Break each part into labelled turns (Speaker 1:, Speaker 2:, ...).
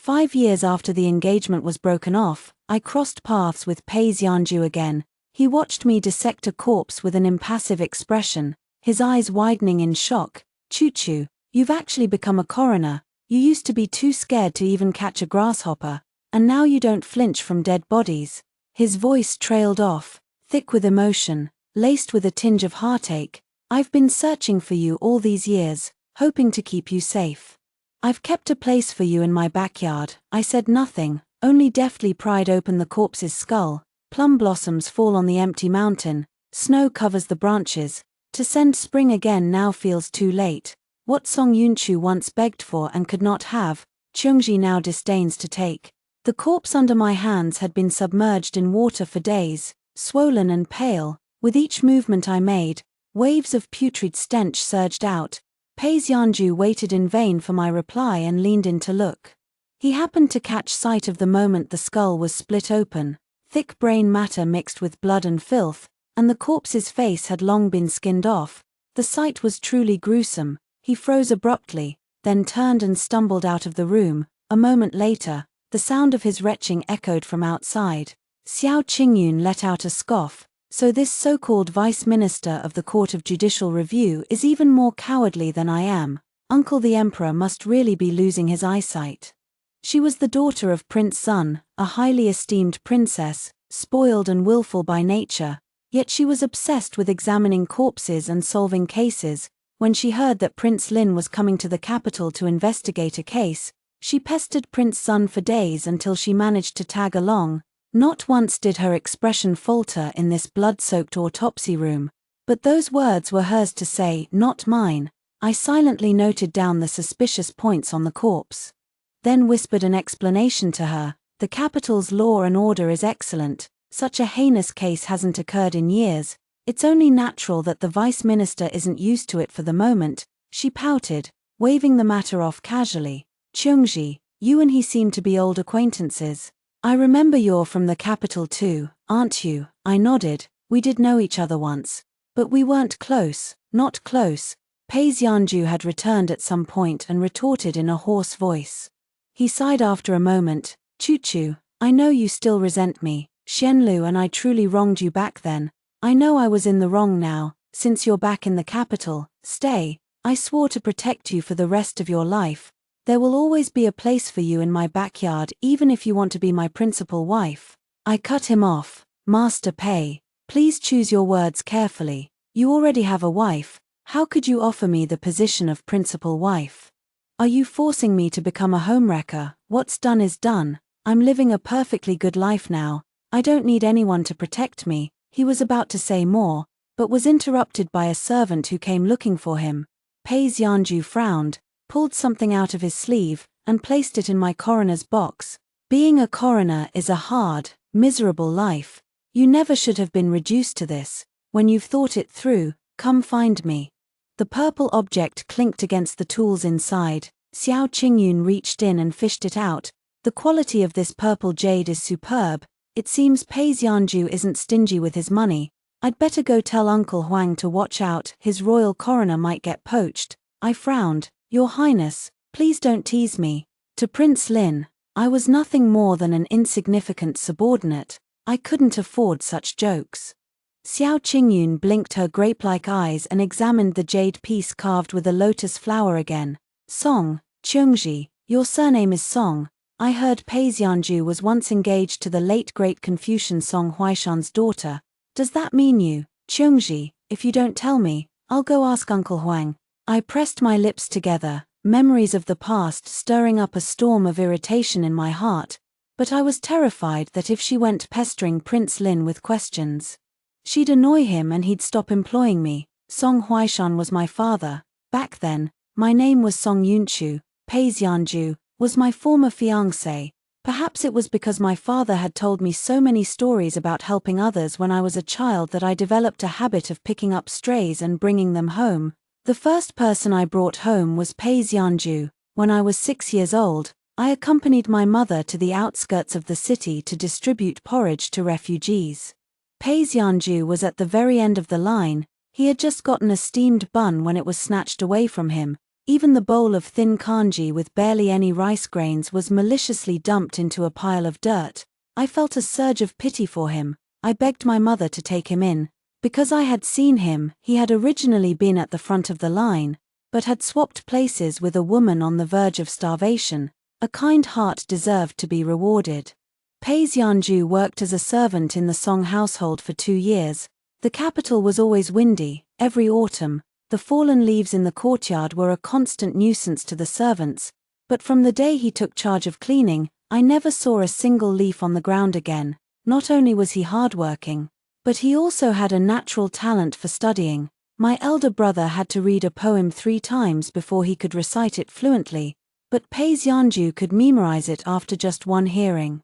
Speaker 1: 5 years after the engagement was broken off, I crossed paths with Pei Xianju again. He watched me dissect a corpse with an impassive expression, his eyes widening in shock. "Chu, you've actually become a coroner. You used to be too scared to even catch a grasshopper, and now you don't flinch from dead bodies." His voice trailed off, thick with emotion, laced with a tinge of heartache. "I've been searching for you all these years, hoping to keep you safe. I've kept a place for you in my backyard." I said nothing, only deftly pried open the corpse's skull. Plum blossoms fall on the empty mountain, snow covers the branches. To send spring again now feels too late. What Song Yunchu once begged for and could not have, Xianxia now disdains to take. The corpse under my hands had been submerged in water for days, swollen and pale. With each movement I made, waves of putrid stench surged out. Pei Xianju waited in vain for my reply and leaned in to look. He happened to catch sight of the moment the skull was split open. Thick brain matter mixed with blood and filth, and the corpse's face had long been skinned off. The sight was truly gruesome. He froze abruptly, then turned and stumbled out of the room. A moment later, the sound of his retching echoed from outside. Xiao Qingyun let out a scoff. "So this so-called vice minister of the Court of Judicial Review is even more cowardly than I am. Uncle the Emperor must really be losing his eyesight." She was the daughter of Prince Sun, a highly esteemed princess, spoiled and willful by nature, yet she was obsessed with examining corpses and solving cases. When she heard that Prince Lin was coming to the capital to investigate a case, she pestered Prince Sun for days until she managed to tag along. Not once did her expression falter in this blood-soaked autopsy room, but those words were hers to say, not mine. I silently noted down the suspicious points on the corpse, then whispered an explanation to her. "The capital's law and order is excellent. Such a heinous case hasn't occurred in years. It's only natural that the vice minister isn't used to it for the moment." She pouted, waving the matter off casually. "Xianxia, you and he seem to be old acquaintances. I remember you're from the capital too, aren't you?" I nodded. "We did know each other once, but we weren't close." "Not close." Pei Xianju had returned at some point and retorted in a hoarse voice. He sighed after a moment. Chu, I know you still resent me. Xianlu and I truly wronged you back then. I know I was in the wrong now. Since you're back in the capital, stay. I swore to protect you for the rest of your life. There will always be a place for you in my backyard, even if you want to be my principal wife." I cut him off. "Master Pei, please choose your words carefully. You already have a wife. How could you offer me the position of principal wife? Are you forcing me to become a homewrecker? What's done is done. I'm living a perfectly good life now. I don't need anyone to protect me." He was about to say more, but was interrupted by a servant who came looking for him. Pei Xianju frowned, pulled something out of his sleeve, and placed it in my coroner's box. "Being a coroner is a hard, miserable life. You never should have been reduced to this. When you've thought it through, come find me." The purple object clinked against the tools inside. Xiao Qingyun reached in and fished it out. "The quality of this purple jade is superb. It seems Pei Xianju isn't stingy with his money. I'd better go tell Uncle Huang to watch out, his royal coroner might get poached." I frowned. "Your Highness, please don't tease me." To Prince Lin, I was nothing more than an insignificant subordinate. I couldn't afford such jokes. Xiao Qingyun blinked her grape-like eyes and examined the jade piece carved with a lotus flower again. "Song, Xianxia, your surname is Song. I heard Pei Xianju was once engaged to the late great Confucian Song Huaishan's daughter. Does that mean you, Xianxia? If you don't tell me, I'll go ask Uncle Huang." I pressed my lips together, memories of the past stirring up a storm of irritation in my heart, but I was terrified that if she went pestering Prince Lin with questions, she'd annoy him and he'd stop employing me. Song Huaishan was my father. Back then, my name was Song Yunchu. Pei Xianju was my former fiancé. Perhaps it was because my father had told me so many stories about helping others when I was a child that I developed a habit of picking up strays and bringing them home. The first person I brought home was Pei Xianju. When I was 6 years old, I accompanied my mother to the outskirts of the city to distribute porridge to refugees. Pei Xianju was at the very end of the line. He had just gotten a steamed bun when it was snatched away from him. Even the bowl of thin kanji with barely any rice grains was maliciously dumped into a pile of dirt. I felt a surge of pity for him. I begged my mother to take him in. Because I had seen him, he had originally been at the front of the line, but had swapped places with a woman on the verge of starvation. A kind heart deserved to be rewarded. Pei Xianju worked as a servant in the Song household for 2 years. The capital was always windy. Every autumn, the fallen leaves in the courtyard were a constant nuisance to the servants, but from the day he took charge of cleaning, I never saw a single leaf on the ground again. Not only was he hardworking, but he also had a natural talent for studying. My elder brother had to read a poem 3 times before he could recite it fluently, but Pei Xianju could memorize it after just 1 hearing.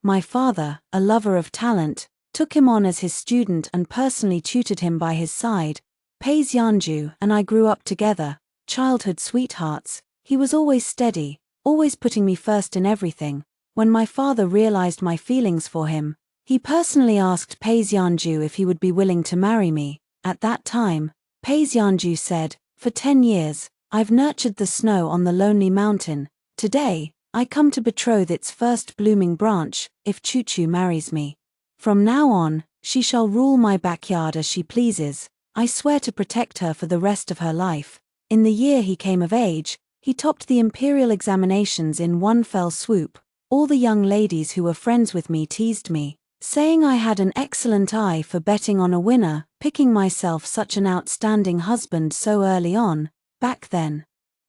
Speaker 1: My father, a lover of talent, took him on as his student and personally tutored him by his side. Pei Xianju and I grew up together, childhood sweethearts. He was always steady, always putting me first in everything. When my father realized my feelings for him, he personally asked Pei Xianju if he would be willing to marry me. At that time, Pei Xianju said, "For 10 years, I've nurtured the snow on the lonely mountain. Today, I come to betroth its first blooming branch, if Chuchu marries me. From now on, she shall rule my backyard as she pleases. I swear to protect her for the rest of her life." In the year he came of age, he topped the imperial examinations in 1 fell swoop. All the young ladies who were friends with me teased me, saying I had an excellent eye for betting on a winner, picking myself such an outstanding husband so early on. Back then,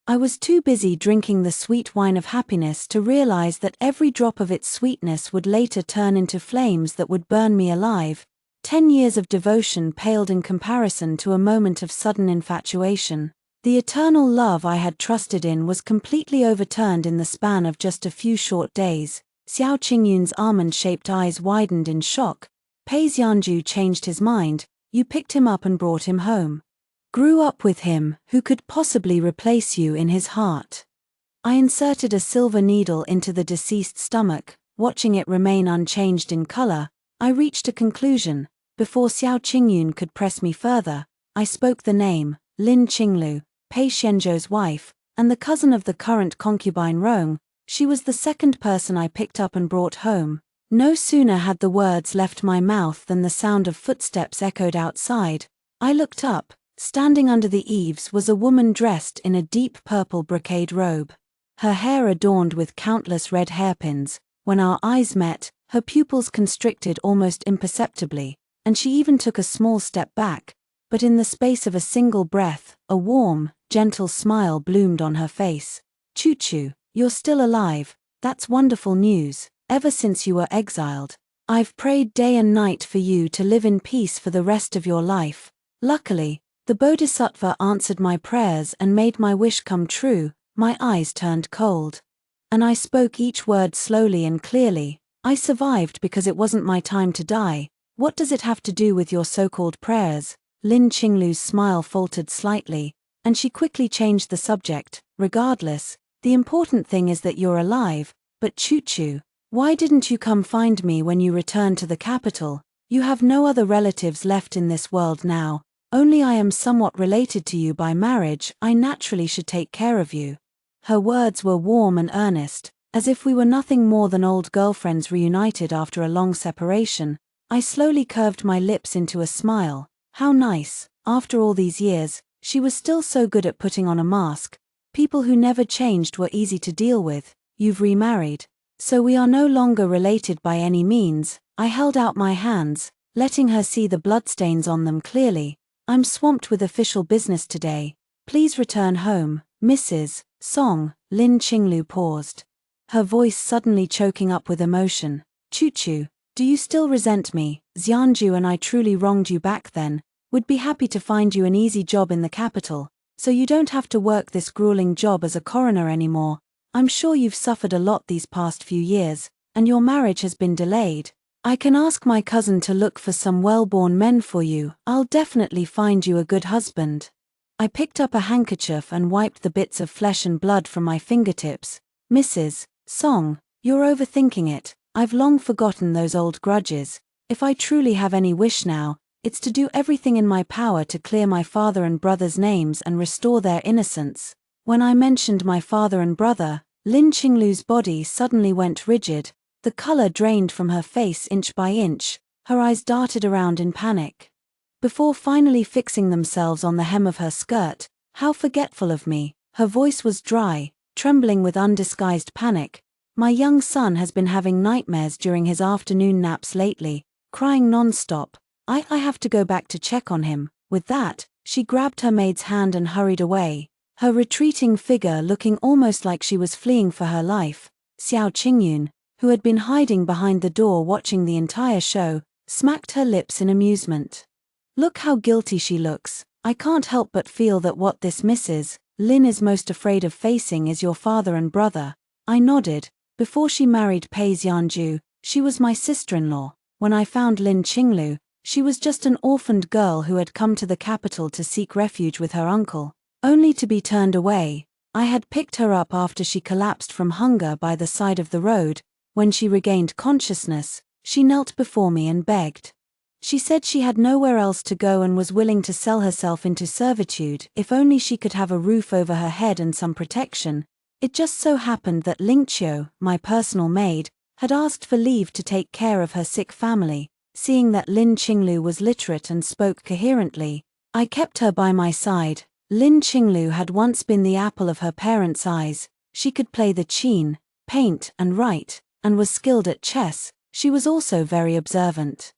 Speaker 1: I was too busy drinking the sweet wine of happiness to realize that every drop of its sweetness would later turn into flames that would burn me alive. 10 years of devotion paled in comparison to a moment of sudden infatuation. The eternal love I had trusted in was completely overturned in the span of just a few short days. Xiao Qingyun's almond-shaped eyes widened in shock. Pei Xianju changed his mind. You picked him up and brought him home. Grew up with him, who could possibly replace you in his heart? I inserted a silver needle into the deceased's stomach, watching it remain unchanged in color. I reached a conclusion. Before Xiao Qingyun could press me further, I spoke the name, Lin Qinglu, Pei Xianzhou's wife, and the cousin of the current concubine Rong. She was the second person I picked up and brought home. No sooner had the words left my mouth than the sound of footsteps echoed outside. I looked up. Standing under the eaves was a woman dressed in a deep purple brocade robe. Her hair adorned with countless red hairpins. When our eyes met, her pupils constricted almost imperceptibly, and she even took a small step back. But in the space of a single breath, a warm, gentle smile bloomed on her face. "Chuchu, you're still alive. That's wonderful news. Ever since you were exiled, I've prayed day and night for you to live in peace for the rest of your life. Luckily, the Bodhisattva answered my prayers and made my wish come true." My eyes turned cold, and I spoke each word slowly and clearly. "I survived because it wasn't my time to die. What does it have to do with your so-called prayers?" Lin Qinglu's smile faltered slightly, and she quickly changed the subject. "Regardless, the important thing is that you're alive. But Chuchu, why didn't you come find me when you returned to the capital? You have no other relatives left in this world now. Only I am somewhat related to you by marriage. I naturally should take care of you." Her words were warm and earnest, as if we were nothing more than old girlfriends reunited after a long separation. I slowly curved my lips into a smile. How nice. After all these years, she was still so good at putting on a mask. People who never changed were easy to deal with. "You've remarried. So we are no longer related by any means." I held out my hands, letting her see the bloodstains on them clearly. "I'm swamped with official business today. Please return home, Mrs. Song." Lin Qinglu paused, her voice suddenly choking up with emotion. "Chuchu, do you still resent me? Xianju and I truly wronged you back then. Would be happy to find you an easy job in the capital, so you don't have to work this grueling job as a coroner anymore. I'm sure you've suffered a lot these past few years, and your marriage has been delayed. I can ask my cousin to look for some well-born men for you. I'll definitely find you a good husband." I picked up a handkerchief and wiped the bits of flesh and blood from my fingertips. "Mrs. Song, you're overthinking it. I've long forgotten those old grudges. If I truly have any wish now, it's to do everything in my power to clear my father and brother's names and restore their innocence. When I mentioned my father and brother, Lin Qinglu's body suddenly went rigid, the color drained from her face inch by inch, her eyes darted around in panic. Before finally fixing themselves on the hem of her skirt, how forgetful of me, her voice was dry, trembling with undisguised panic. My young son has been having nightmares during his afternoon naps lately, crying non-stop. I have to go back to check on him. With that, she grabbed her maid's hand and hurried away, her retreating figure looking almost like she was fleeing for her life. Xiao Qingyun, who had been hiding behind the door watching the entire show, smacked her lips in amusement. Look how guilty she looks. I can't help but feel that what this Mrs. Lin is most afraid of facing is your father and brother. I nodded. Before she married Pei Xianju, she was my sister-in-law. When I found Lin Qinglu, she was just an orphaned girl who had come to the capital to seek refuge with her uncle, only to be turned away. I had picked her up after she collapsed from hunger by the side of the road. When she regained consciousness, she knelt before me and begged. She said she had nowhere else to go and was willing to sell herself into servitude if only she could have a roof over her head and some protection. It just so happened that Ling Qiu, my personal maid, had asked for leave to take care of her sick family. Seeing that Lin Qinglu was literate and spoke coherently, I kept her by my side. Lin Qinglu had once been the apple of her parents' eyes. She could play the qin, paint and write, and was skilled at chess. She was also very observant.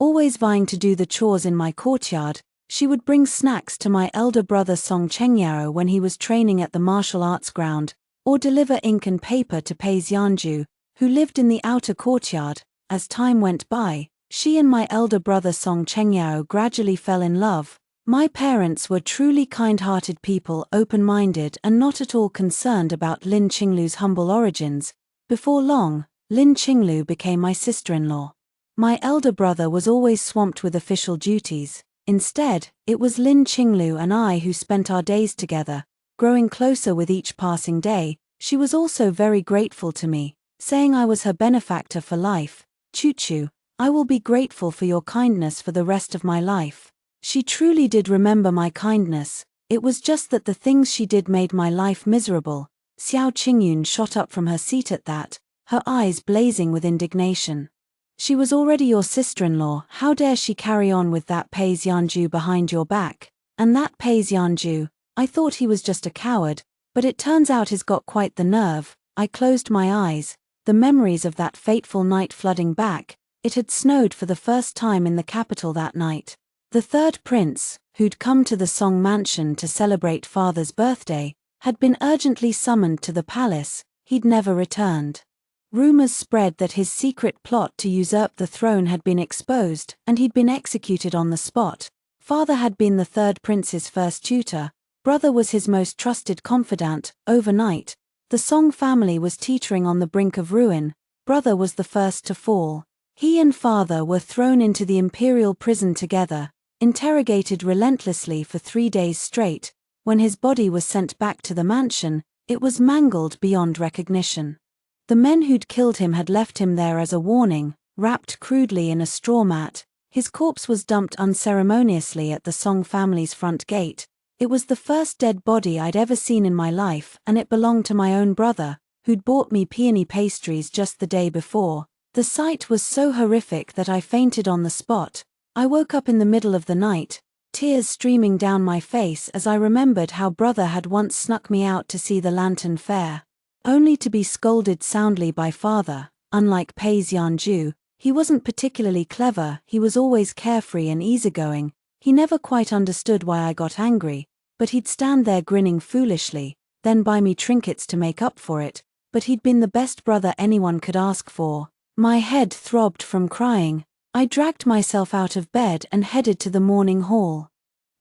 Speaker 1: Always vying to do the chores in my courtyard, she would bring snacks to my elder brother Song Chengyao when he was training at the martial arts ground, or deliver ink and paper to Pei Xianju, who lived in the outer courtyard. As time went by, she and my elder brother Song Chengyao gradually fell in love. My parents were truly kind-hearted people, open-minded and not at all concerned about Lin Qinglu's humble origins. Before long, Lin Qinglu became my sister-in-law. My elder brother was always swamped with official duties. Instead, it was Lin Qinglu and I who spent our days together, growing closer with each passing day. She was also very grateful to me, saying I was her benefactor for life. Chu, I will be grateful for your kindness for the rest of my life. She truly did remember my kindness. It was just that the things she did made my life miserable. Xiao Qingyun shot up from her seat at that, her eyes blazing with indignation. She was already your sister-in-law. How dare she carry on with that Pei Xianju behind your back? And that Pei Xianju, I thought he was just a coward, but it turns out he's got quite the nerve. I closed my eyes, the memories of that fateful night flooding back. It had snowed for the first time in the capital that night. The third prince, who'd come to the Song mansion to celebrate father's birthday, had been urgently summoned to the palace. He'd never returned. Rumors spread that his secret plot to usurp the throne had been exposed, and he'd been executed on the spot. Father had been the third prince's first tutor. Brother was his most trusted confidant. Overnight, the Song family was teetering on the brink of ruin. Brother was the first to fall. He and father were thrown into the imperial prison together, interrogated relentlessly for 3 days straight. When his body was sent back to the mansion, it was mangled beyond recognition. The men who'd killed him had left him there as a warning, wrapped crudely in a straw mat. His corpse was dumped unceremoniously at the Song family's front gate. It was the first dead body I'd ever seen in my life, and it belonged to my own brother, who'd bought me peony pastries just the day before. The sight was so horrific that I fainted on the spot. I woke up in the middle of the night, tears streaming down my face as I remembered how brother had once snuck me out to see the lantern fair, only to be scolded soundly by father. Unlike Pei Xianju, he wasn't particularly clever. He was always carefree and easygoing. He never quite understood why I got angry, but he'd stand there grinning foolishly, then buy me trinkets to make up for it. But he'd been the best brother anyone could ask for. My head throbbed from crying. I dragged myself out of bed and headed to the morning hall,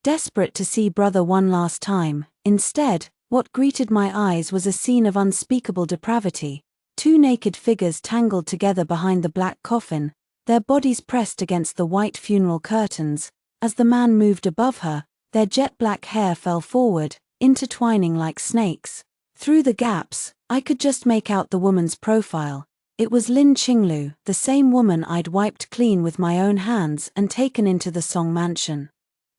Speaker 1: desperate to see brother one last time. Instead, what greeted my eyes was a scene of unspeakable depravity. 2 naked figures tangled together behind the black coffin, their bodies pressed against the white funeral curtains. As the man moved above her, their jet-black hair fell forward, intertwining like snakes. Through the gaps, I could just make out the woman's profile. It was Lin Qinglu, the same woman I'd wiped clean with my own hands and taken into the Song mansion.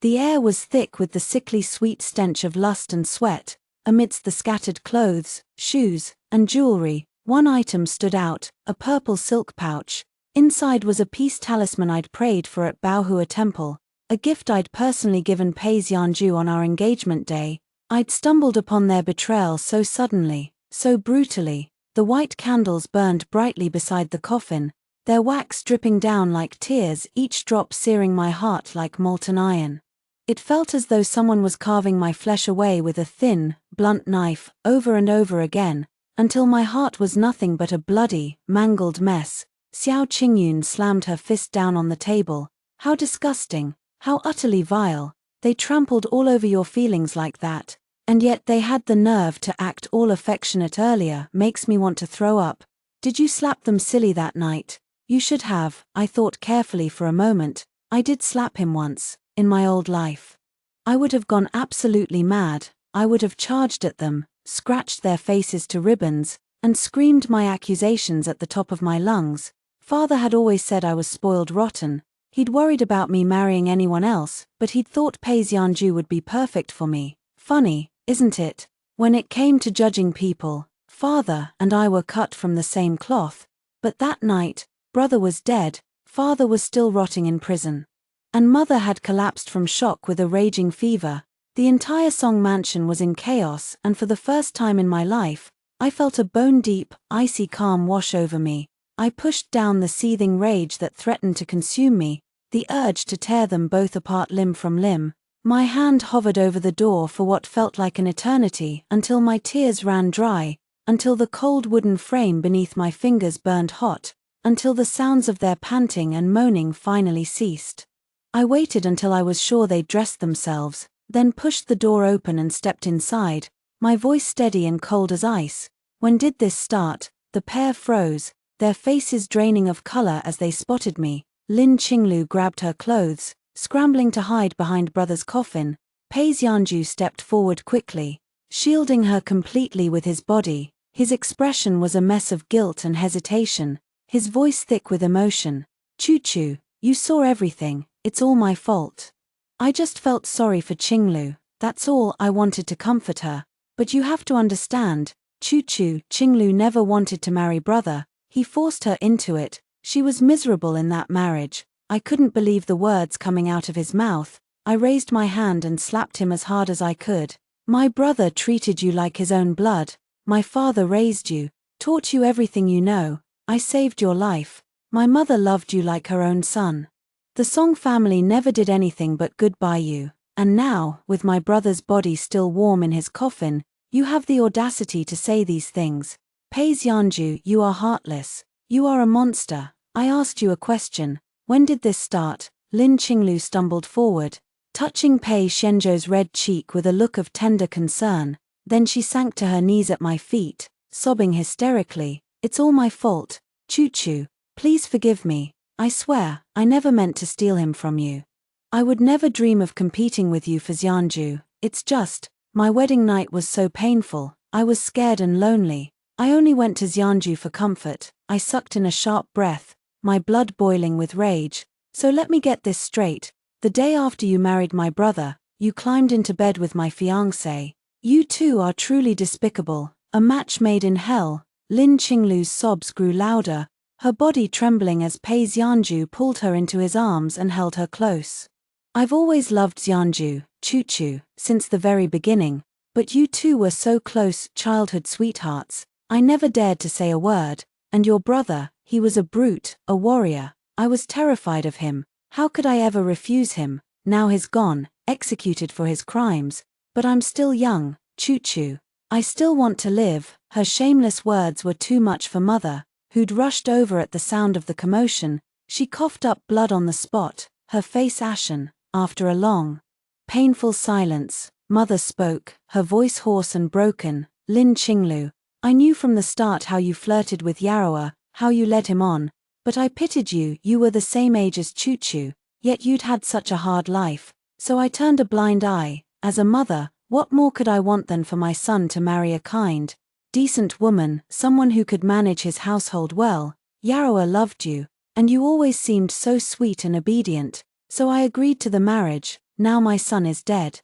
Speaker 1: The air was thick with the sickly sweet stench of lust and sweat. Amidst the scattered clothes, shoes, and jewelry, one item stood out, a purple silk pouch. Inside was a peace talisman I'd prayed for at Baohua Temple, a gift I'd personally given Pei Xianju on our engagement day. I'd stumbled upon their betrayal so suddenly, so brutally. The white candles burned brightly beside the coffin, their wax dripping down like tears, each drop searing my heart like molten iron. It felt as though someone was carving my flesh away with a thin, blunt knife, over and over again, until my heart was nothing but a bloody, mangled mess. Xiao Qingyun slammed her fist down on the table. How disgusting, how utterly vile. They trampled all over your feelings like that, and yet they had the nerve to act all affectionate earlier. Makes me want to throw up. Did you slap them silly that night? You should have. I thought carefully for a moment. I did slap him once, in my old life. I would have gone absolutely mad. I would have charged at them, scratched their faces to ribbons, and screamed my accusations at the top of my lungs. Father had always said I was spoiled rotten. He'd worried about me marrying anyone else, but he'd thought Pei Xianju would be perfect for me. Funny, isn't it? When it came to judging people, Father and I were cut from the same cloth. But that night, Brother was dead, Father was still rotting in prison. And Mother had collapsed from shock with a raging fever. The entire Song mansion was in chaos, and for the first time in my life, I felt a bone-deep, icy calm wash over me. I pushed down the seething rage that threatened to consume me, the urge to tear them both apart limb from limb. My hand hovered over the door for what felt like an eternity, until my tears ran dry, until the cold wooden frame beneath my fingers burned hot, until the sounds of their panting and moaning finally ceased. I waited until I was sure they'd dressed themselves, then pushed the door open and stepped inside, my voice steady and cold as ice. When did this start? The pair froze, their faces draining of color as they spotted me. Lin Qinglu grabbed her clothes, scrambling to hide behind Brother's coffin. Pei Xianju stepped forward quickly, shielding her completely with his body. His expression was a mess of guilt and hesitation, his voice thick with emotion. Chu, you saw everything, it's all my fault. I just felt sorry for Qinglu, that's all. I wanted to comfort her. But you have to understand, Qinglu never wanted to marry Brother, he forced her into it. She was miserable in that marriage. I couldn't believe the words coming out of his mouth. I raised my hand and slapped him as hard as I could. My brother treated you like his own blood. My father raised you, taught you everything you know. I saved your life. My mother loved you like her own son. The Song family never did anything but good by you. And now, with my brother's body still warm in his coffin, you have the audacity to say these things. Pei Xianju, you are heartless. You are a monster. I asked you a question. When did this start? Lin Qinglu stumbled forward, touching Pei Xianzhou's red cheek with a look of tender concern. Then she sank to her knees at my feet, sobbing hysterically. It's all my fault. Chu, please forgive me. I swear, I never meant to steal him from you. I would never dream of competing with you for Xianju. It's just, my wedding night was so painful. I was scared and lonely. I only went to Xianju for comfort. I sucked in a sharp breath, my blood boiling with rage. So let me get this straight. The day after you married my brother, you climbed into bed with my fiancé. You two are truly despicable, a match made in hell. Lin Qinglu's sobs grew louder, her body trembling as Pei Xianju pulled her into his arms and held her close. I've always loved Xianju, Chu, since the very beginning, but you two were so close, childhood sweethearts. I never dared to say a word, and your brother, he was a brute, a warrior. I was terrified of him. How could I ever refuse him? Now he's gone, executed for his crimes. But I'm still young, Chu. I still want to live. Her shameless words were too much for Mother, who'd rushed over at the sound of the commotion. She coughed up blood on the spot, her face ashen. After a long, painful silence, Mother spoke, her voice hoarse and broken. Lin Qinglu, I knew from the start how you flirted with Yaroa, how you led him on, but I pitied you. You were the same age as Chu, yet you'd had such a hard life, so I turned a blind eye. As a mother, what more could I want than for my son to marry a kind, decent woman, someone who could manage his household well? Yaroa loved you, and you always seemed so sweet and obedient, so I agreed to the marriage. Now my son is dead.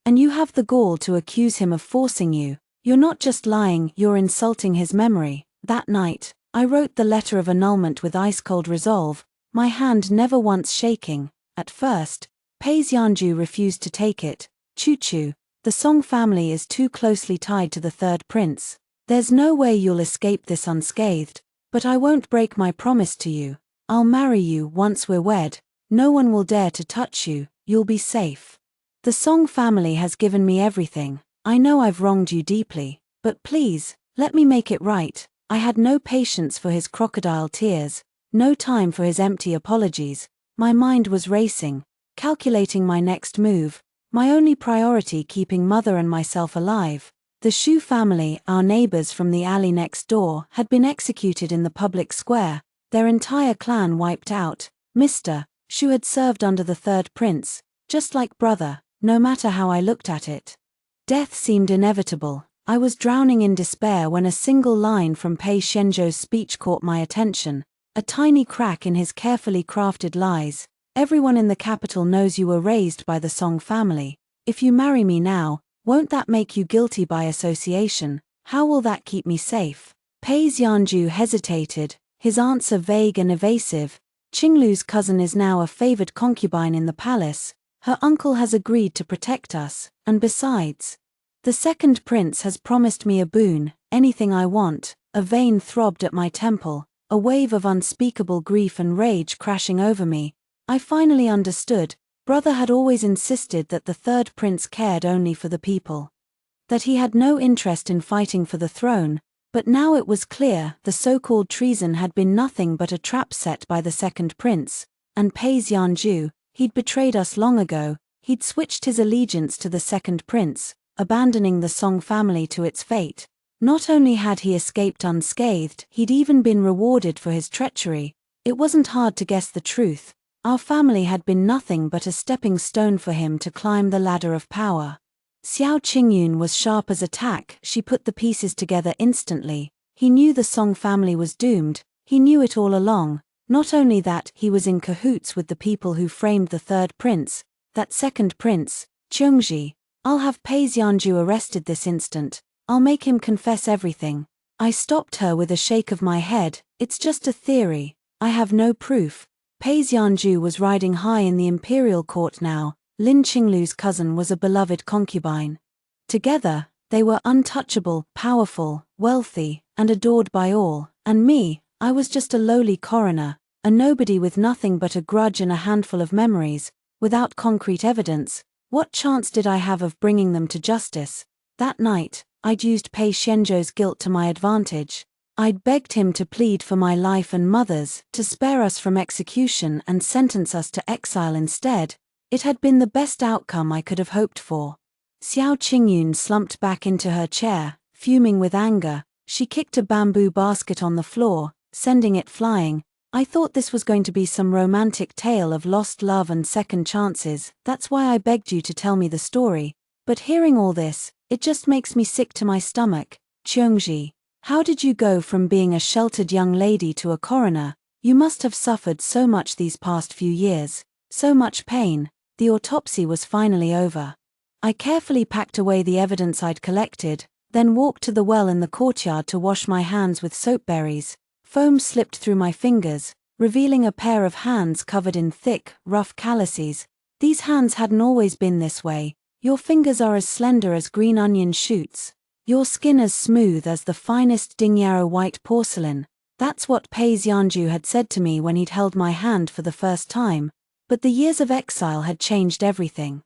Speaker 1: And you have the gall to accuse him of forcing you. You're not just lying, you're insulting his memory. That night, I wrote the letter of annulment with ice-cold resolve, my hand never once shaking. At first, Pei Xianju refused to take it. Choo-choo, the Song family is too closely tied to the third prince. There's no way you'll escape this unscathed, but I won't break my promise to you. I'll marry you once we're wed. No one will dare to touch you, you'll be safe. The Song family has given me everything. I know I've wronged you deeply, but please, let me make it right. I had no patience for his crocodile tears, no time for his empty apologies. My mind was racing, calculating my next move, my only priority keeping mother and myself alive. The Shu family, our neighbors from the alley next door, had been executed in the public square, their entire clan wiped out. Mr. Shu had served under the third prince, just like brother, no matter how I looked at it. Death seemed inevitable. I was drowning in despair when a single line from Pei Xianzhou's speech caught my attention, a tiny crack in his carefully crafted lies. Everyone in the capital knows you were raised by the Song family. If you marry me now, won't that make you guilty by association? How will that keep me safe? Pei Xianzhu hesitated, his answer vague and evasive. Qinglu's cousin is now a favored concubine in the palace. Her uncle has agreed to protect us, and besides, the second prince has promised me a boon, anything I want. A vein throbbed at my temple, a wave of unspeakable grief and rage crashing over me. I finally understood. Brother had always insisted that the third prince cared only for the people, that he had no interest in fighting for the throne, but now it was clear the so-called treason had been nothing but a trap set by the second prince, and Pei Xianzhu, he'd betrayed us long ago. He'd switched his allegiance to the second prince, abandoning the Song family to its fate. Not only had he escaped unscathed, he'd even been rewarded for his treachery. It wasn't hard to guess the truth. Our family had been nothing but a stepping stone for him to climb the ladder of power. Xiao Qingyun was sharp as a tack. She put the pieces together instantly. He knew the Song family was doomed. He knew it all along. Not only that, he was in cahoots with the people who framed the third prince, that second prince, Chengji. I'll have Pei Xianzhu arrested this instant. I'll make him confess everything. I stopped her with a shake of my head. It's just a theory. I have no proof. Pei Xianzhu was riding high in the imperial court now. Lin Qinglu's cousin was a beloved concubine. Together, they were untouchable, powerful, wealthy, and adored by all. And me, I was just a lowly coroner, a nobody with nothing but a grudge and a handful of memories, without concrete evidence. What chance did I have of bringing them to justice? That night, I'd used Pei Xianzhou's guilt to my advantage. I'd begged him to plead for my life and mother's, to spare us from execution and sentence us to exile instead. It had been the best outcome I could have hoped for. Xiao Qingyun slumped back into her chair, fuming with anger. She kicked a bamboo basket on the floor, sending it flying. I thought this was going to be some romantic tale of lost love and second chances. That's why I begged you to tell me the story. But hearing all this, it just makes me sick to my stomach. Chengji, how did you go from being a sheltered young lady to a coroner? You must have suffered so much these past few years. So much pain. The autopsy was finally over. I carefully packed away the evidence I'd collected, then walked to the well in the courtyard to wash my hands with soap berries. Foam slipped through my fingers, revealing a pair of hands covered in thick, rough calluses. These hands hadn't always been this way. Your fingers are as slender as green onion shoots. Your skin as smooth as the finest Dingyaro white porcelain. That's what Pei Xianzhu had said to me when he'd held my hand for the first time. But the years of exile had changed everything.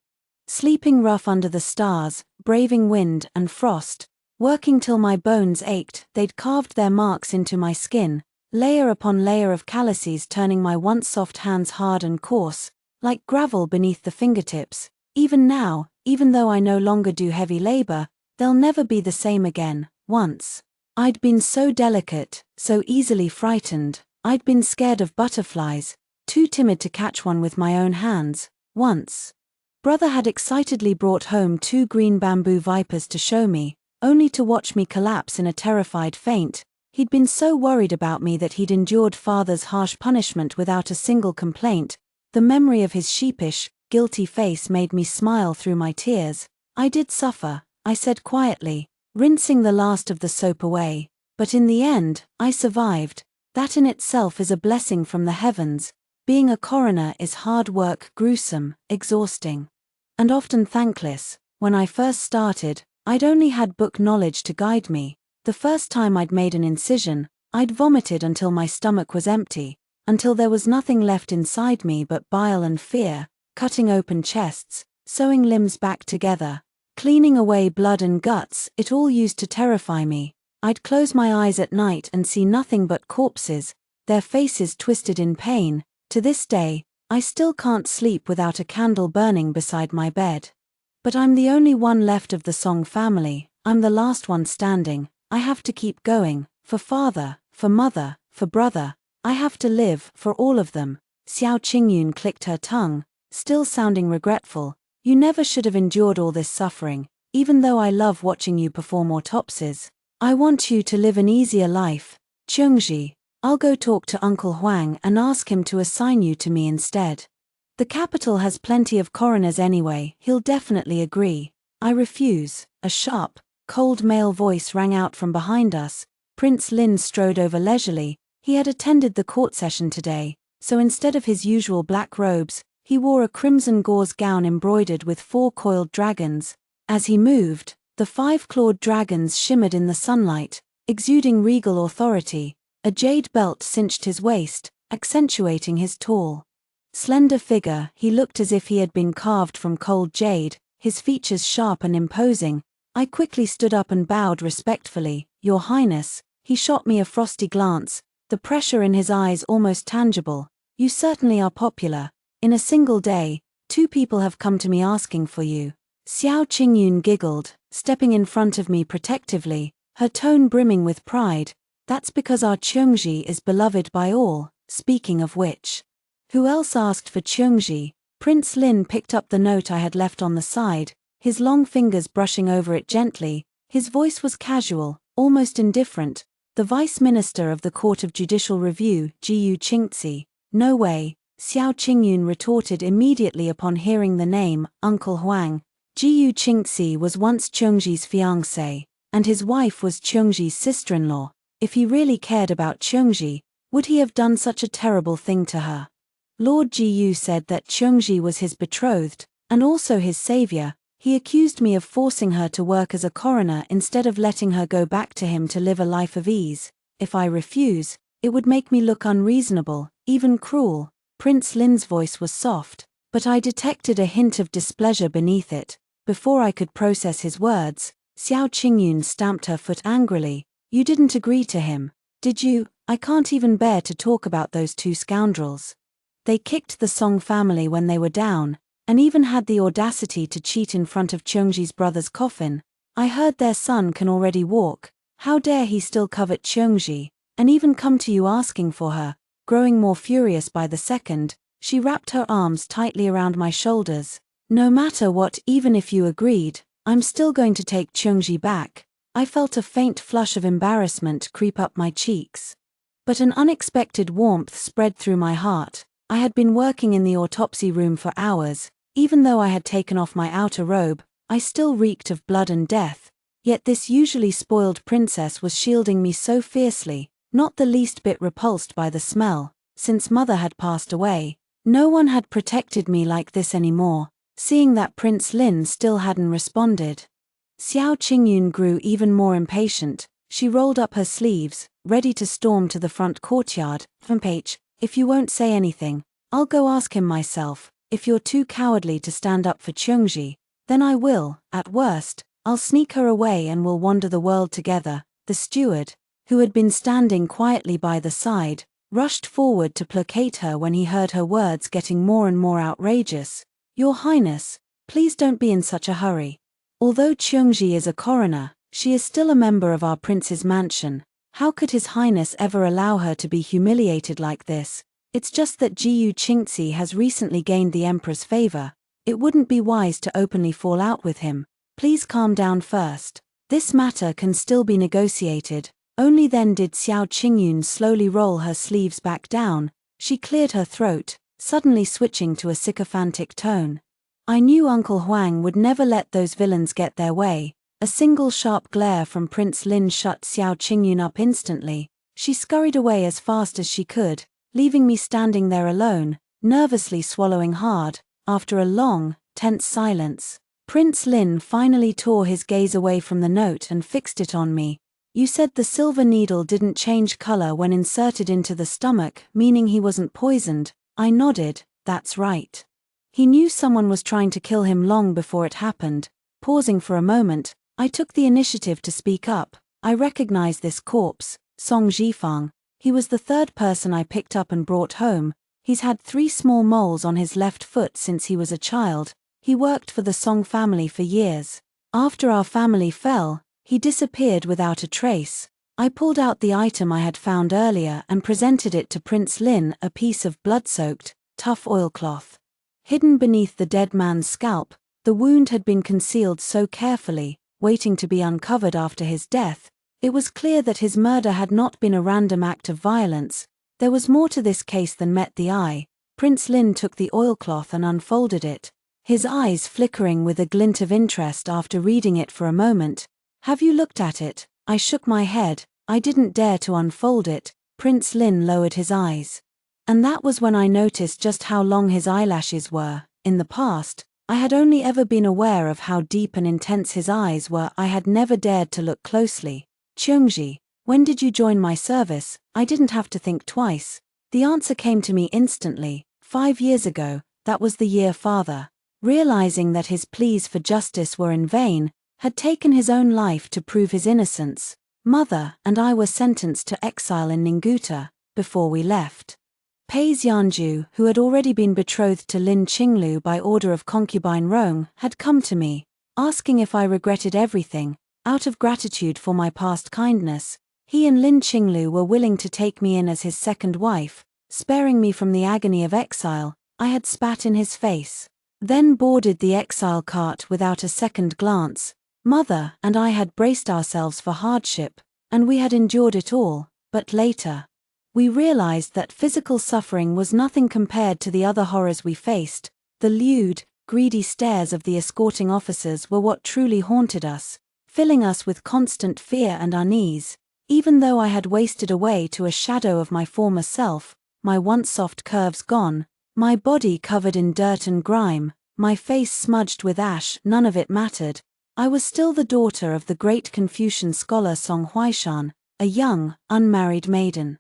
Speaker 1: Sleeping rough under the stars, braving wind and frost, working till my bones ached, they'd carved their marks into my skin, layer upon layer of calluses turning my once soft hands hard and coarse, like gravel beneath the fingertips. Even now, even though I no longer do heavy labor, they'll never be the same again. Once, I'd been so delicate, so easily frightened. I'd been scared of butterflies, too timid to catch one with my own hands. Once, brother had excitedly brought home 2 green bamboo vipers to show me, only to watch me collapse in a terrified faint. He'd been so worried about me that he'd endured father's harsh punishment without a single complaint. The memory of his sheepish, guilty face made me smile through my tears. I did suffer, I said quietly, rinsing the last of the soap away, but in the end, I survived. That in itself is a blessing from the heavens. Being a coroner is hard work, gruesome, exhausting, and often thankless. When I first started, I'd only had book knowledge to guide me. The first time I'd made an incision, I'd vomited until my stomach was empty, until there was nothing left inside me but bile and fear, cutting open chests, sewing limbs back together, cleaning away blood and guts. It all used to terrify me. I'd close my eyes at night and see nothing but corpses, their faces twisted in pain. To this day, I still can't sleep without a candle burning beside my bed. But I'm the only one left of the Song family. I'm the last one standing. I have to keep going, for father, for mother, for brother. I have to live, for all of them. Xiao Qingyun clicked her tongue, still sounding regretful. You never should have endured all this suffering, even though I love watching you perform autopsies. I want you to live an easier life. Qiongji, I'll go talk to Uncle Huang and ask him to assign you to me instead. The capital has plenty of coroners anyway, he'll definitely agree. I refuse. A sharp, cold male voice rang out from behind us. Prince Lin strode over leisurely. He had attended the court session today, so instead of his usual black robes, he wore a crimson gauze gown embroidered with 4 coiled dragons. As he moved, the 5-clawed dragons shimmered in the sunlight, exuding regal authority. A jade belt cinched his waist, accentuating his tall, slender figure. He looked as if he had been carved from cold jade, his features sharp and imposing. I quickly stood up and bowed respectfully. Your Highness. He shot me a frosty glance, the pressure in his eyes almost tangible. You certainly are popular. In a single day, 2 people have come to me asking for you. Xiao Qingyun giggled, stepping in front of me protectively, her tone brimming with pride. That's because our Qiongji is beloved by all. Speaking of which, who else asked for Qiongji? Prince Lin picked up the note I had left on the side, his long fingers brushing over it gently. His voice was casual, almost indifferent. The Vice Minister of the Court of Judicial Review, Jiyu Qingzi. No way, Xiao Qingyun retorted immediately upon hearing the name, Uncle Huang. Jiyu Qingzi was once Qiongji's fiancé, and his wife was Qiongji's sister-in-law. If he really cared about Qiongji, would he have done such a terrible thing to her? Lord Jiyu said that Qiongji was his betrothed, and also his savior. He accused me of forcing her to work as a coroner instead of letting her go back to him to live a life of ease. If I refuse, it would make me look unreasonable, even cruel. Prince Lin's voice was soft, but I detected a hint of displeasure beneath it. Before I could process his words, Xiao Qingyun stamped her foot angrily. You didn't agree to him, did you? I can't even bear to talk about those 2 scoundrels. They kicked the Song family when they were down, and even had the audacity to cheat in front of Qiongji's brother's coffin. I heard their son can already walk. How dare he still covet Qiongji, and even come to you asking for her? Growing more furious by the second, she wrapped her arms tightly around my shoulders. No matter what, even if you agreed, I'm still going to take Qiongji back. I felt a faint flush of embarrassment creep up my cheeks. But an unexpected warmth spread through my heart. I had been working in the autopsy room for hours. Even though I had taken off my outer robe, I still reeked of blood and death. Yet this usually spoiled princess was shielding me so fiercely, not the least bit repulsed by the smell. Since mother had passed away, no one had protected me like this anymore. Seeing that Prince Lin still hadn't responded, Xiao Qingyun grew even more impatient. She rolled up her sleeves, ready to storm to the front courtyard. Vampage, if you won't say anything, I'll go ask him myself. If you're too cowardly to stand up for Qiongji, then I will. At worst, I'll sneak her away and we'll wander the world together. The steward, who had been standing quietly by the side, rushed forward to placate her when he heard her words getting more and more outrageous. Your Highness, please don't be in such a hurry. Although Qiongji is a coroner, she is still a member of our prince's mansion. How could His Highness ever allow her to be humiliated like this? It's just that Jiyu Qingzi has recently gained the Emperor's favor. It wouldn't be wise to openly fall out with him. Please calm down first. This matter can still be negotiated. Only then did Xiao Qingyun slowly roll her sleeves back down. She cleared her throat, suddenly switching to a sycophantic tone. I knew Uncle Huang would never let those villains get their way. A single sharp glare from Prince Lin shut Xiao Qingyun up instantly. She scurried away as fast as she could, leaving me standing there alone, nervously swallowing hard. After a long, tense silence, Prince Lin finally tore his gaze away from the note and fixed it on me. "You said the silver needle didn't change color when inserted into the stomach, meaning he wasn't poisoned." I nodded. "That's right. He knew someone was trying to kill him long before it happened." Pausing for a moment, I took the initiative to speak up. "I recognize this corpse, Song Zhifang. He was the third person I picked up and brought home. He's had 3 small moles on his left foot since he was a child. He worked for the Song family for years. After our family fell, he disappeared without a trace." I pulled out the item I had found earlier and presented it to Prince Lin, a piece of blood-soaked, tough oilcloth. Hidden beneath the dead man's scalp, the wound had been concealed so carefully, waiting to be uncovered after his death. It was clear that his murder had not been a random act of violence. There was more to this case than met the eye. Prince Lin took the oilcloth and unfolded it, his eyes flickering with a glint of interest after reading it for a moment. "Have you looked at it?" I shook my head. I didn't dare to unfold it. Prince Lin lowered his eyes. And that was when I noticed just how long his eyelashes were. In the past, I had only ever been aware of how deep and intense his eyes were. I had never dared to look closely. "Qiongji, when did you join my service?" I didn't have to think twice. The answer came to me instantly. 5 years ago, that was the year father, realizing that his pleas for justice were in vain, had taken his own life to prove his innocence. Mother and I were sentenced to exile in Ninguta. Before we left, Pei Xianju, who had already been betrothed to Lin Qinglu by order of concubine Rong, had come to me, asking if I regretted everything. Out of gratitude for my past kindness, he and Lin Qinglu were willing to take me in as his second wife, sparing me from the agony of exile. I had spat in his face, then boarded the exile cart without a second glance. Mother and I had braced ourselves for hardship, and we had endured it all, but later, we realized that physical suffering was nothing compared to the other horrors we faced. The lewd, greedy stares of the escorting officers were what truly haunted us, filling us with constant fear and unease. Even though I had wasted away to a shadow of my former self, my once soft curves gone, my body covered in dirt and grime, my face smudged with ash, none of it mattered. I was still the daughter of the great Confucian scholar Song Huaishan, a young, unmarried maiden.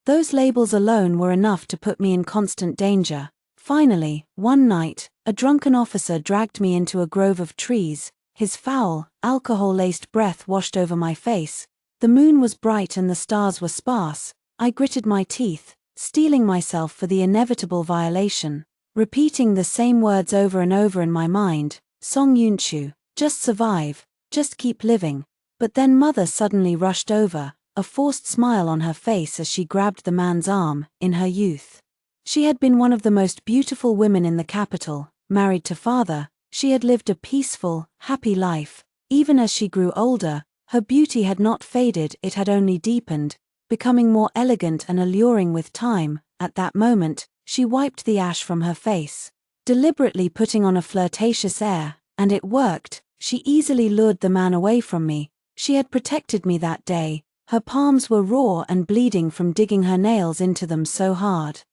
Speaker 1: Those labels alone were enough to put me in constant danger. Finally, one night, a drunken officer dragged me into a grove of trees. His foul, alcohol-laced breath washed over my face. The moon was bright and the stars were sparse. I gritted my teeth, steeling myself for the inevitable violation, repeating the same words over and over in my mind. "Song Yunchu, just survive, just keep living." But then Mother suddenly rushed over, a forced smile on her face as she grabbed the man's arm. In her youth, she had been one of the most beautiful women in the capital. Married to father, she had lived a peaceful, happy life. Even as she grew older, her beauty had not faded, it had only deepened, becoming more elegant and alluring with time. At that moment, she wiped the ash from her face, deliberately putting on a flirtatious air, and it worked. She easily lured the man away from me. She had protected me that day. Her palms were raw and bleeding from digging her nails into them so hard.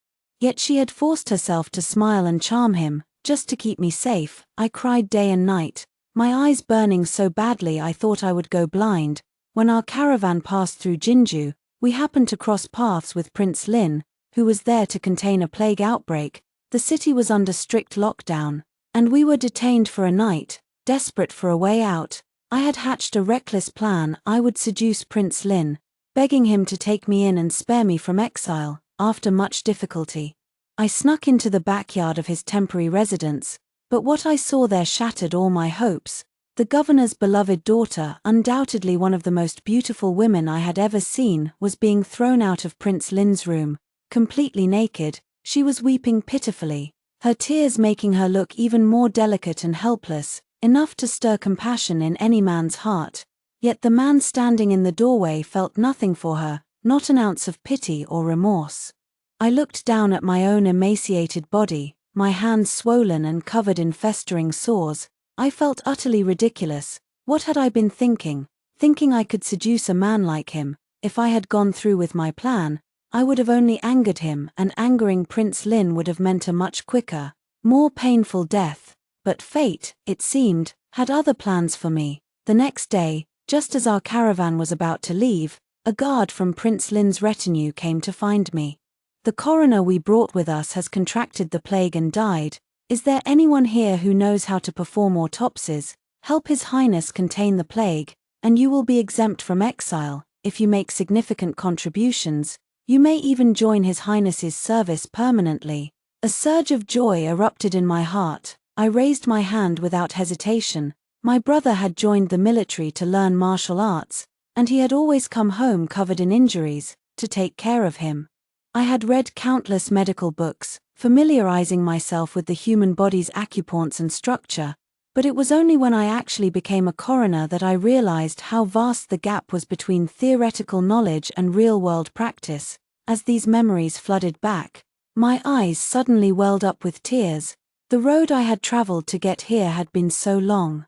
Speaker 1: Yet she had forced herself to smile and charm him, just to keep me safe. I cried day and night, my eyes burning so badly I thought I would go blind. When our caravan passed through Jinju, we happened to cross paths with Prince Lin, who was there to contain a plague outbreak. The city was under strict lockdown, and we were detained for a night. Desperate for a way out, I had hatched a reckless plan. I would seduce Prince Lin, begging him to take me in and spare me from exile. After much difficulty, I snuck into the backyard of his temporary residence, but what I saw there shattered all my hopes. The governor's beloved daughter, undoubtedly one of the most beautiful women I had ever seen, was being thrown out of Prince Lin's room, completely naked. She was weeping pitifully, her tears making her look even more delicate and helpless, enough to stir compassion in any man's heart. Yet the man standing in the doorway felt nothing for her, not an ounce of pity or remorse. I looked down at my own emaciated body, my hands swollen and covered in festering sores. I felt utterly ridiculous. What had I been thinking? Thinking I could seduce a man like him. If I had gone through with my plan, I would have only angered him, and angering Prince Lin would have meant a much quicker, more painful death. But fate, it seemed, had other plans for me. The next day, just as our caravan was about to leave, a guard from Prince Lin's retinue came to find me. The coroner we brought with us has contracted the plague and died. Is there anyone here who knows how to perform autopsies? Help His Highness contain the plague, and you will be exempt from exile. If you make significant contributions, you may even join His Highness's service permanently. A surge of joy erupted in my heart. I raised my hand without hesitation. My brother had joined the military to learn martial arts, and he had always come home covered in injuries, to take care of him. I had read countless medical books, familiarizing myself with the human body's acupoints and structure, but it was only when I actually became a coroner that I realized how vast the gap was between theoretical knowledge and real-world practice. As these memories flooded back, my eyes suddenly welled up with tears. The road I had traveled to get here had been so long,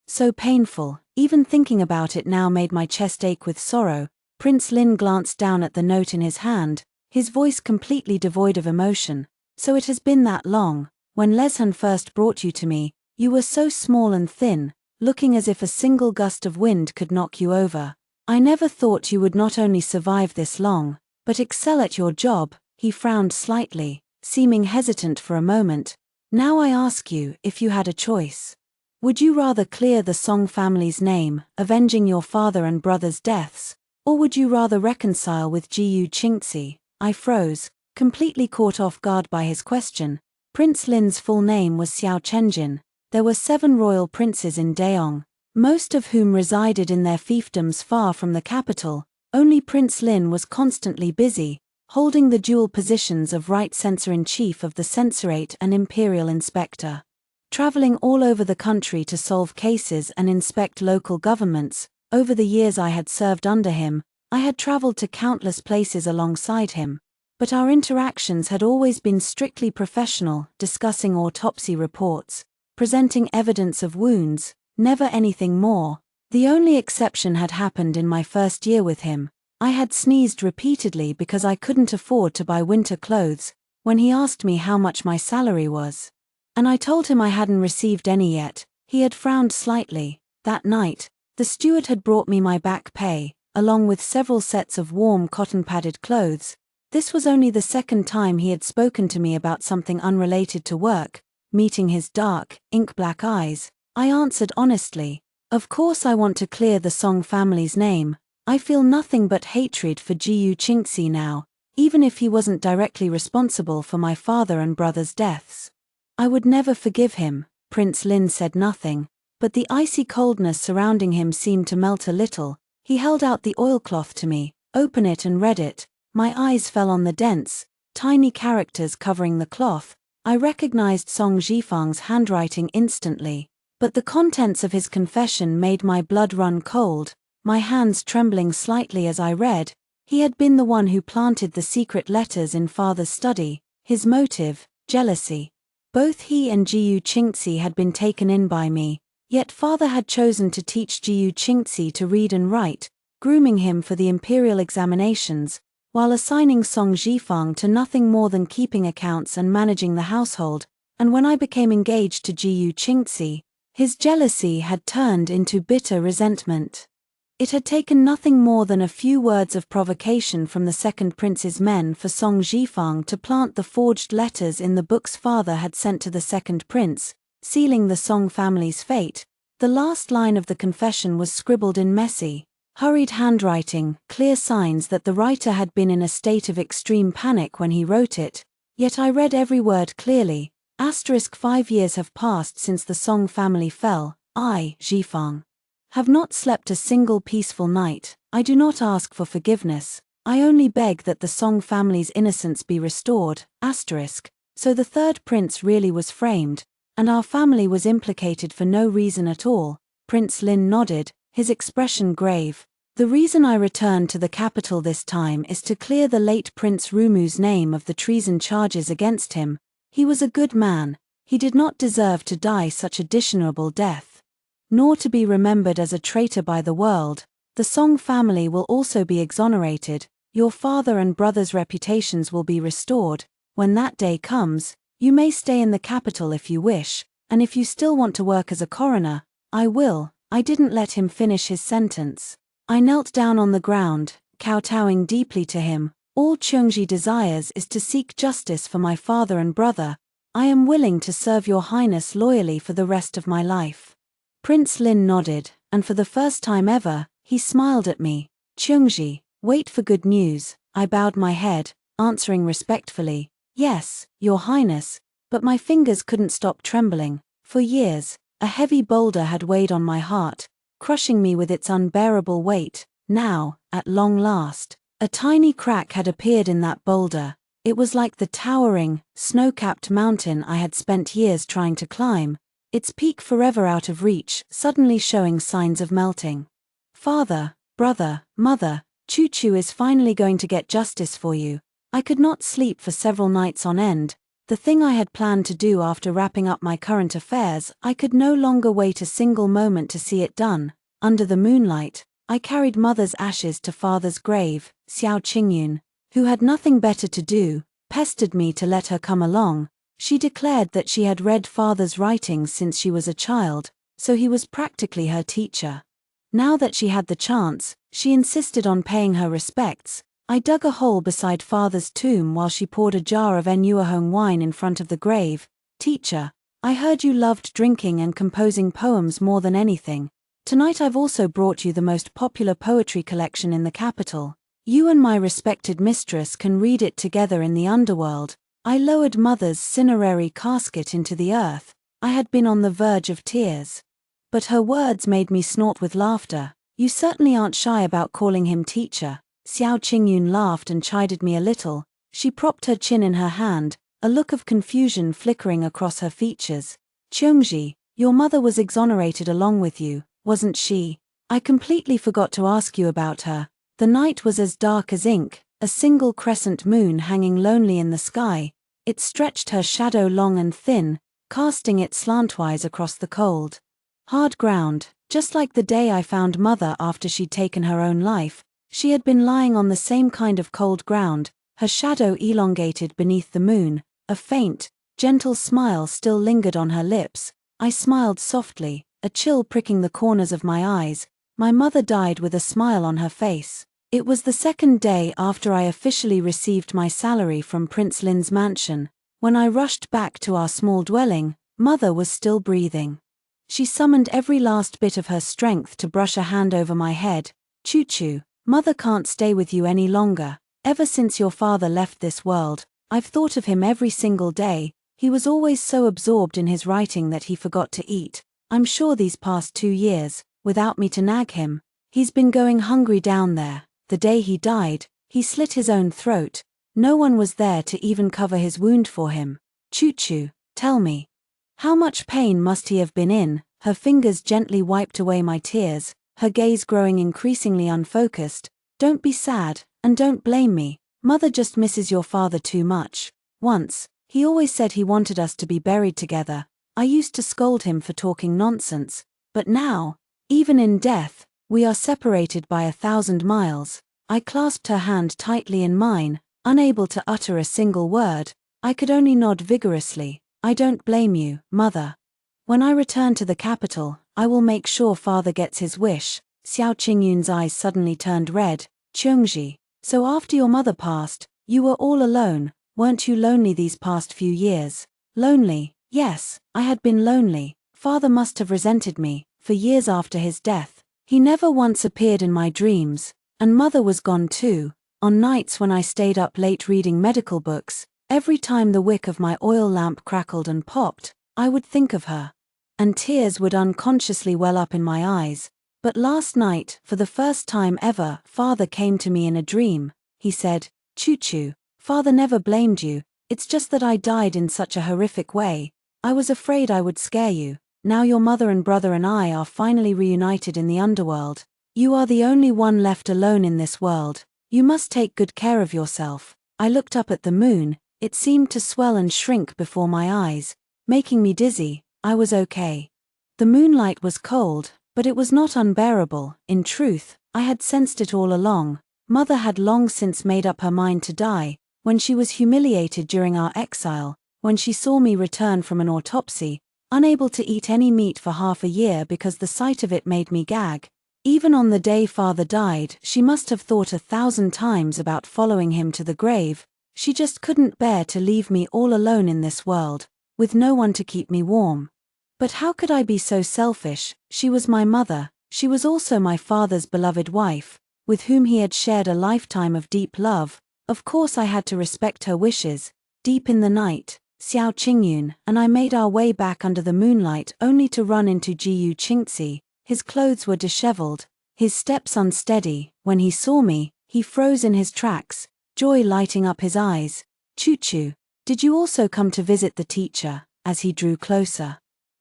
Speaker 1: so painful. Even thinking about it now made my chest ache with sorrow. Prince Lin glanced down at the note in his hand, his voice completely devoid of emotion. So it has been that long. When Leshan first brought you to me, you were so small and thin, looking as if a single gust of wind could knock you over. I never thought you would not only survive this long, but excel at your job. He frowned slightly, seeming hesitant for a moment. Now I ask you, if you had a choice, would you rather clear the Song family's name, avenging your father and brother's deaths, or would you rather reconcile with Jiyu Qingxi? I froze, completely caught off guard by his question. Prince Lin's full name was Xiao Chenjin. There were 7 royal princes in Daong, most of whom resided in their fiefdoms far from the capital. Only Prince Lin was constantly busy, holding the dual positions of Right Censor-in-Chief of the Censorate and Imperial Inspector. Traveling all over the country to solve cases and inspect local governments. Over the years I had served under him, I had traveled to countless places alongside him, but our interactions had always been strictly professional, discussing autopsy reports, presenting evidence of wounds, never anything more. The only exception had happened in my first year with him. I had sneezed repeatedly because I couldn't afford to buy winter clothes, when he asked me how much my salary was. And I told him I hadn't received any yet. He had frowned slightly. That night, the steward had brought me my back pay, along with several sets of warm cotton-padded clothes. This was only the second time he had spoken to me about something unrelated to work. Meeting his dark, ink-black eyes, I answered honestly, "Of course I want to clear the Song family's name. I feel nothing but hatred for Jiyu Qingxi now, even if he wasn't directly responsible for my father and brother's deaths. I would never forgive him." Prince Lin said nothing, but the icy coldness surrounding him seemed to melt a little. He held out the oilcloth to me. "Open it and read it." My eyes fell on the dense, tiny characters covering the cloth. I recognized Song Zhifang's handwriting instantly, but the contents of his confession made my blood run cold, my hands trembling slightly as I read. He had been the one who planted the secret letters in father's study. His motive, jealousy. Both he and Jiyu Qingxi had been taken in by me, yet father had chosen to teach Jiyu Qingxi to read and write, grooming him for the imperial examinations, while assigning Song Zhifang to nothing more than keeping accounts and managing the household. And when I became engaged to Jiyu Qingxi, his jealousy had turned into bitter resentment. It had taken nothing more than a few words of provocation from the second prince's men for Song Zhifang to plant the forged letters in the books father had sent to the second prince, sealing the Song family's fate. The last line of the confession was scribbled in messy, hurried handwriting, clear signs that the writer had been in a state of extreme panic when he wrote it. Yet I read every word clearly. *5 years have passed since the Song family fell. I, Zhifang, have not slept a single peaceful night. I do not ask for forgiveness. I only beg that the Song family's innocence be restored. So the third prince really was framed, and our family was implicated for no reason at all. Prince Lin nodded, his expression grave. The reason I returned to the capital this time is to clear the late Prince Rumu's name of the treason charges against him. He was a good man. He did not deserve to die such a dishonorable death, nor to be remembered as a traitor by the world. The Song family will also be exonerated. Your father and brother's reputations will be restored. When that day comes, you may stay in the capital if you wish, and if you still want to work as a coroner, I will." I didn't let him finish his sentence. I knelt down on the ground, kowtowing deeply to him. "All Xianxia desires is to seek justice for my father and brother. I am willing to serve your highness loyally for the rest of my life." Prince Lin nodded, and for the first time ever, he smiled at me. "Xianxia, wait for good news." I bowed my head, answering respectfully, "Yes, your highness," but my fingers couldn't stop trembling. For years, a heavy boulder had weighed on my heart, crushing me with its unbearable weight. Now, at long last, a tiny crack had appeared in that boulder. It was like the towering, snow-capped mountain I had spent years trying to climb, its peak forever out of reach, suddenly showing signs of melting. "Father, brother, mother, Choo-Choo is finally going to get justice for you." I could not sleep for several nights on end. The thing I had planned to do after wrapping up my current affairs, I could no longer wait a single moment to see it done. Under the moonlight, I carried mother's ashes to father's grave. Xiao Qingyun, who had nothing better to do, pestered me to let her come along. She declared that she had read father's writings since she was a child, so he was practically her teacher. Now that she had the chance, she insisted on paying her respects. I dug a hole beside father's tomb while she poured a jar of Enuahong wine in front of the grave. "Teacher, I heard you loved drinking and composing poems more than anything. Tonight I've also brought you the most popular poetry collection in the capital. You and my respected mistress can read it together in the underworld." I lowered mother's cinerary casket into the earth. I had been on the verge of tears. But her words made me snort with laughter. "You certainly aren't shy about calling him teacher." Xiao Qingyun laughed and chided me a little. She propped her chin in her hand, a look of confusion flickering across her features. "Xianxia, your mother was exonerated along with you, wasn't she? I completely forgot to ask you about her." The night was as dark as ink, a single crescent moon hanging lonely in the sky. It stretched her shadow long and thin, casting it slantwise across the cold, hard ground. Just like the day I found mother after she'd taken her own life, she had been lying on the same kind of cold ground, her shadow elongated beneath the moon. A faint, gentle smile still lingered on her lips. I smiled softly, a chill pricking the corners of my eyes. My mother died with a smile on her face. It was the second day after I officially received my salary from Prince Lin's mansion. When I rushed back to our small dwelling, mother was still breathing. She summoned every last bit of her strength to brush a hand over my head. "Choo-Choo, mother can't stay with you any longer. Ever since your father left this world, I've thought of him every single day. He was always so absorbed in his writing that he forgot to eat. I'm sure these past 2 years, without me to nag him, he's been going hungry down there. The day he died, he slit his own throat. No one was there to even cover his wound for him. Choo-Choo, tell me, how much pain must he have been in?" Her fingers gently wiped away my tears, her gaze growing increasingly unfocused. "Don't be sad, and don't blame me. Mother just misses your father too much. Once, he always said he wanted us to be buried together. I used to scold him for talking nonsense. But now, even in death, we are separated by 1,000 miles." I clasped her hand tightly in mine, unable to utter a single word. I could only nod vigorously. "I don't blame you, mother. When I return to the capital, I will make sure father gets his wish." Xiao Qingyun's eyes suddenly turned red. "Xianxia, so after your mother passed, you were all alone. Weren't you lonely these past few years?" "Lonely, yes, I had been lonely. Father must have resented me. For years after his death, he never once appeared in my dreams. And mother was gone too. On nights when I stayed up late reading medical books, every time the wick of my oil lamp crackled and popped, I would think of her. And tears would unconsciously well up in my eyes. But last night, for the first time ever, father came to me in a dream. He said, 'Choo-Choo, father never blamed you, it's just that I died in such a horrific way. I was afraid I would scare you. Now your mother and brother and I are finally reunited in the underworld. You are the only one left alone in this world. You must take good care of yourself.' I looked up at the moon. It seemed to swell and shrink before my eyes, making me dizzy. I was okay. The moonlight was cold, but it was not unbearable. In truth, I had sensed it all along. Mother had long since made up her mind to die, when she was humiliated during our exile, when she saw me return from an autopsy, unable to eat any meat for half a year because the sight of it made me gag. Even on the day father died, she must have thought 1,000 times about following him to the grave. She just couldn't bear to leave me all alone in this world, with no one to keep me warm. But how could I be so selfish? She was my mother. She was also my father's beloved wife, with whom he had shared a lifetime of deep love. Of course I had to respect her wishes. Deep in the night, Xiao Qingyun and I made our way back under the moonlight only to run into Jiyu Qingxi. His clothes were disheveled, his steps unsteady. When he saw me, he froze in his tracks, joy lighting up his eyes. Choo-choo, did you also come to visit the teacher? As he drew closer,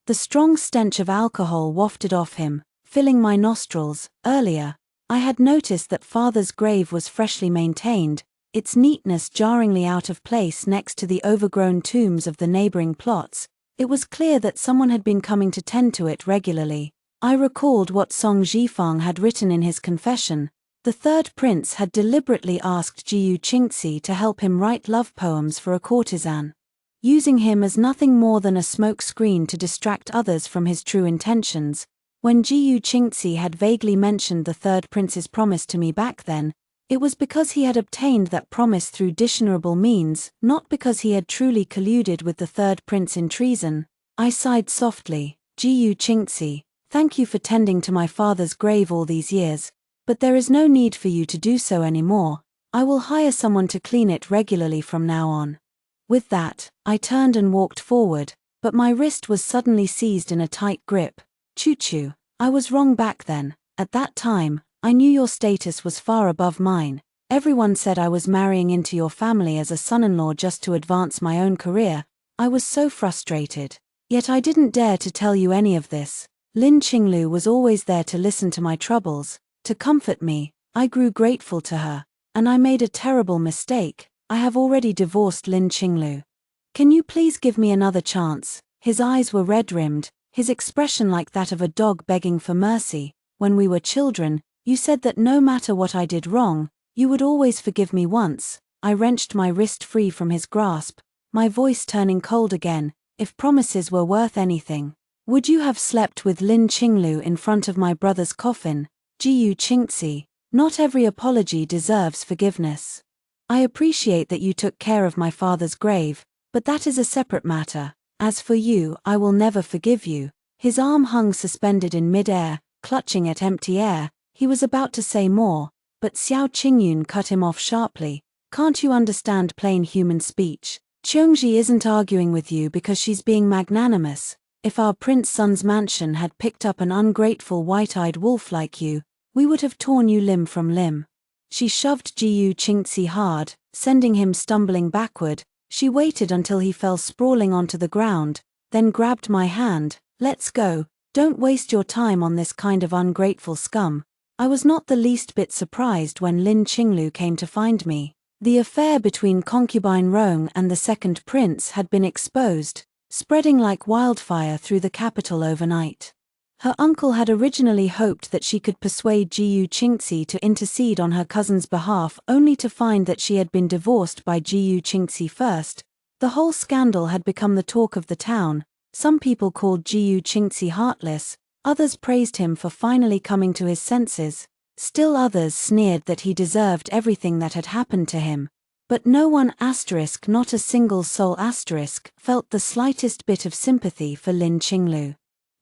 Speaker 1: the strong stench of alcohol wafted off him, filling my nostrils. Earlier, I had noticed that father's grave was freshly maintained, its neatness jarringly out of place next to the overgrown tombs of the neighboring plots. It was clear that someone had been coming to tend to it regularly. I recalled what Song Zhifang had written in his confession. The third prince had deliberately asked Jiyu Qingxi to help him write love poems for a courtesan, using him as nothing more than a smoke screen to distract others from his true intentions. When Jiyu Qingxi had vaguely mentioned the third prince's promise to me back then, it was because he had obtained that promise through dishonorable means, not because he had truly colluded with the third prince in treason. I sighed softly. Jiyu Qingxi, thank you for tending to my father's grave all these years, but there is no need for you to do so anymore. I will hire someone to clean it regularly from now on. With that, I turned and walked forward, but my wrist was suddenly seized in a tight grip. Choo-choo, I was wrong back then. At that time, I knew your status was far above mine. Everyone said I was marrying into your family as a son-in-law just to advance my own career. I was so frustrated. Yet I didn't dare to tell you any of this. Lin Qinglu was always there to listen to my troubles, to comfort me. I grew grateful to her, and I made a terrible mistake. I have already divorced Lin Qinglu. Can you please give me another chance? His eyes were red-rimmed, his expression like that of a dog begging for mercy. When we were children, you said that no matter what I did wrong, you would always forgive me once. I wrenched my wrist free from his grasp, my voice turning cold again. If promises were worth anything, would you have slept with Lin Qinglu in front of my brother's coffin? Jiyu Qingxi, not every apology deserves forgiveness. I appreciate that you took care of my father's grave, but that is a separate matter. As for you, I will never forgive you. His arm hung suspended in mid-air, clutching at empty air. He was about to say more, but Xiao Qingyun cut him off sharply. Can't you understand plain human speech? Qiongji isn't arguing with you because she's being magnanimous. If our prince son's mansion had picked up an ungrateful white-eyed wolf like you, we would have torn you limb from limb. She shoved Jiyu Qingxi hard, sending him stumbling backward. She waited until he fell sprawling onto the ground, then grabbed my hand. Let's go. Don't waste your time on this kind of ungrateful scum. I was not the least bit surprised when Lin Qinglu came to find me. The affair between concubine Rong and the second prince had been exposed, spreading like wildfire through the capital overnight. Her uncle had originally hoped that she could persuade Jiyu Qingxi to intercede on her cousin's behalf, only to find that she had been divorced by Jiyu Qingxi first. The whole scandal had become the talk of the town. Some people called Jiyu Qingxi heartless, others praised him for finally coming to his senses. Still others sneered that he deserved everything that had happened to him. But no one not a single soul felt the slightest bit of sympathy for Lin Qinglu.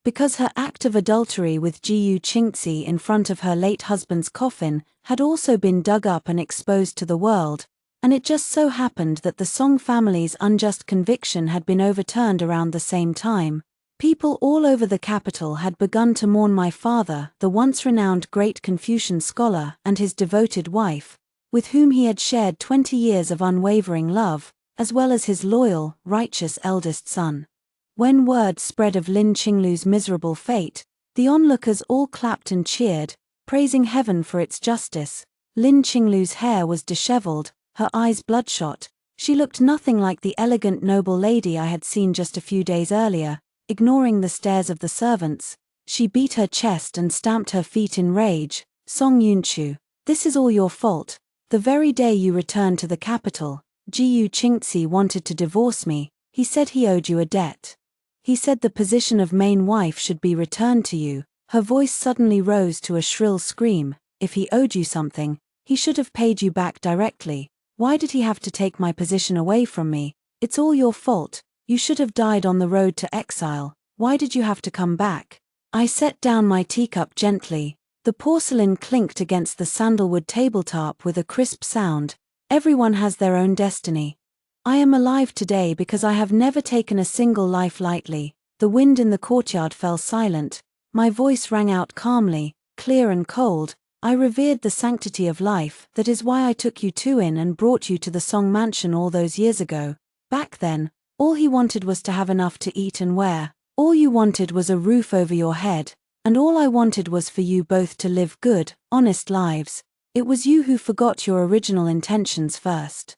Speaker 1: Because her act of adultery with Jiyu Qingxi in front of her late husband's coffin had also been dug up and exposed to the world, and it just so happened that the Song family's unjust conviction had been overturned around the same time. People all over the capital had begun to mourn my father, the once renowned great Confucian scholar, and his devoted wife, with whom he had shared 20 years of unwavering love, as well as his loyal, righteous eldest son. When word spread of Lin Qinglu's miserable fate, the onlookers all clapped and cheered, praising heaven for its justice. Lin Qinglu's hair was disheveled, her eyes bloodshot. She looked nothing like the elegant noble lady I had seen just a few days earlier. Ignoring the stares of the servants, she beat her chest and stamped her feet in rage. Song Yunchu, this is all your fault. The very day you returned to the capital, Jiyu Qingzi wanted to divorce me. He said he owed you a debt. He said the position of main wife should be returned to you. Her voice suddenly rose to a shrill scream. If he owed you something, he should have paid you back directly. Why did he have to take my position away from me? It's all your fault. You should have died on the road to exile. Why did you have to come back? I set down my teacup gently. The porcelain clinked against the sandalwood tabletop with a crisp sound. Everyone has their own destiny. I am alive today because I have never taken a single life lightly. The wind in the courtyard fell silent. My voice rang out calmly, clear and cold. I revered the sanctity of life. That is why I took you two in and brought you to the Song Mansion all those years ago. Back then, all he wanted was to have enough to eat and wear. All you wanted was a roof over your head. And all I wanted was for you both to live good, honest lives. It was you who forgot your original intentions first.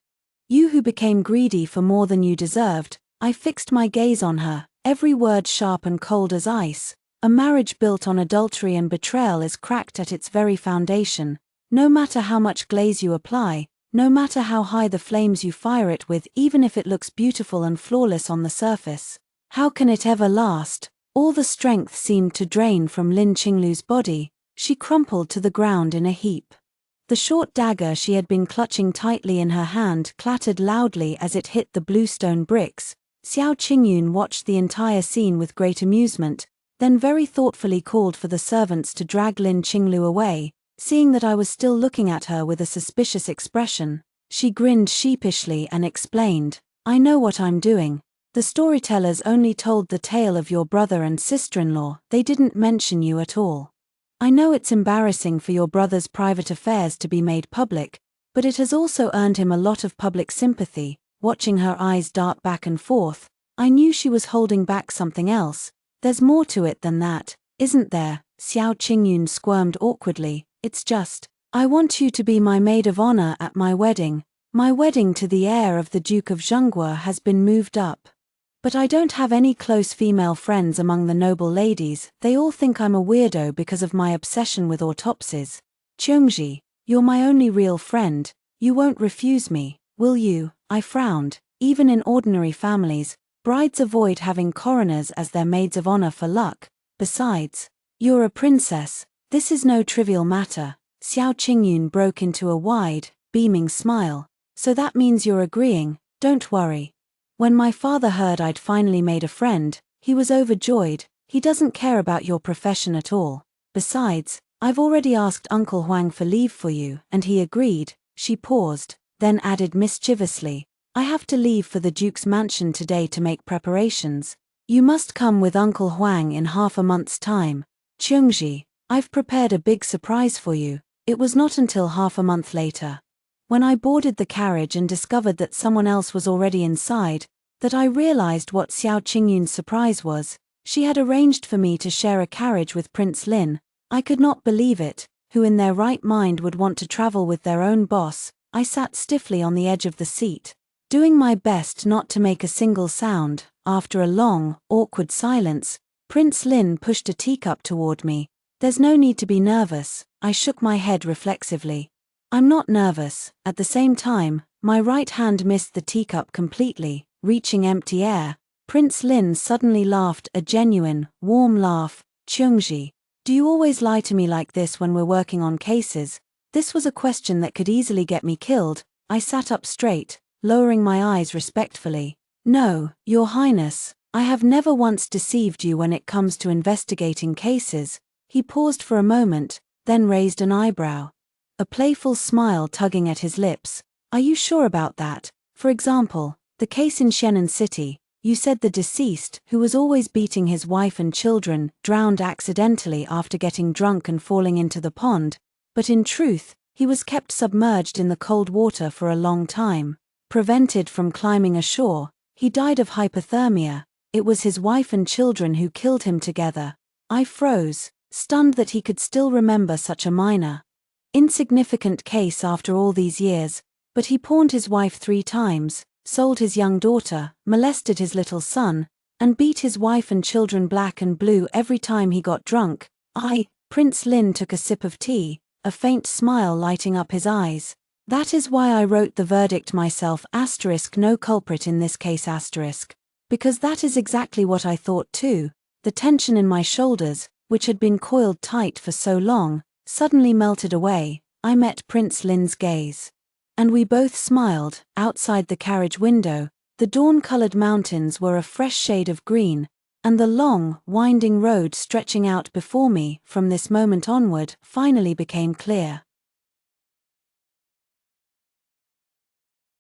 Speaker 1: You who became greedy for more than you deserved. I fixed my gaze on her, every word sharp and cold as ice. A marriage built on adultery and betrayal is cracked at its very foundation. No matter how much glaze you apply, no matter how high the flames you fire it with, even if it looks beautiful and flawless on the surface, how can it ever last? All the strength seemed to drain from Lin Qinglu's body. She crumpled to the ground in a heap. The short dagger she had been clutching tightly in her hand clattered loudly as it hit the bluestone bricks. Xiao Qingyun watched the entire scene with great amusement, then very thoughtfully called for the servants to drag Lin Qinglu away. Seeing that I was still looking at her with a suspicious expression, she grinned sheepishly and explained, I know what I'm doing. The storytellers only told the tale of your brother and sister-in-law, they didn't mention you at all. I know it's embarrassing for your brother's private affairs to be made public, but it has also earned him a lot of public sympathy. Watching her eyes dart back and forth, I knew she was holding back something else. There's more to it than that, isn't there? Xiao Qingyun squirmed awkwardly. It's just, I want you to be my maid of honor at my wedding. My wedding to the heir of the Duke of Zhengguo has been moved up. But I don't have any close female friends among the noble ladies. They all think I'm a weirdo because of my obsession with autopsies. Qiongji, you're my only real friend. You won't refuse me, will you? I frowned. Even in ordinary families, brides avoid having coroners as their maids of honor for luck. Besides, you're a princess. This is no trivial matter. Xiao Qingyun broke into a wide, beaming smile. So that means you're agreeing. Don't worry. When my father heard I'd finally made a friend, he was overjoyed. He doesn't care about your profession at all. Besides, I've already asked Uncle Huang for leave for you, and he agreed. She paused, then added mischievously, I have to leave for the Duke's mansion today to make preparations. You must come with Uncle Huang in half a month's time. Qiongji, I've prepared a big surprise for you. It was not until half a month later, when I boarded the carriage and discovered that someone else was already inside, that I realized what Xiao Qingyun's surprise was. She had arranged for me to share a carriage with Prince Lin. I could not believe it. Who in their right mind would want to travel with their own boss? I sat stiffly on the edge of the seat, doing my best not to make a single sound. After a long, awkward silence, Prince Lin pushed a teacup toward me. There's no need to be nervous. I shook my head reflexively. I'm not nervous. At the same time, my right hand missed the teacup completely, reaching empty air. Prince Lin suddenly laughed, a genuine, warm laugh. Qiongji, do you always lie to me like this when we're working on cases? This was a question that could easily get me killed. I sat up straight, lowering my eyes respectfully. No, Your Highness, I have never once deceived you when it comes to investigating cases. He paused for a moment, then raised an eyebrow, a playful smile tugging at his lips. Are you sure about that? For example, the case in Shenan City, you said the deceased, who was always beating his wife and children, drowned accidentally after getting drunk and falling into the pond, but in truth, he was kept submerged in the cold water for a long time, prevented from climbing ashore. He died of hypothermia. It was his wife and children who killed him together. I froze, stunned that he could still remember such a minor, insignificant case after all these years, but he pawned his wife 3 times, sold his young daughter, molested his little son, and beat his wife and children black and blue every time he got drunk. Prince Lin took a sip of tea, a faint smile lighting up his eyes. That is why I wrote the verdict myself, no culprit in this case, because that is exactly what I thought too. The tension in my shoulders, which had been coiled tight for so long, suddenly melted away. I met Prince Lin's gaze. And we both smiled. Outside the carriage window, the dawn-colored mountains were a fresh shade of green, and the long, winding road stretching out before me from this moment onward finally became clear.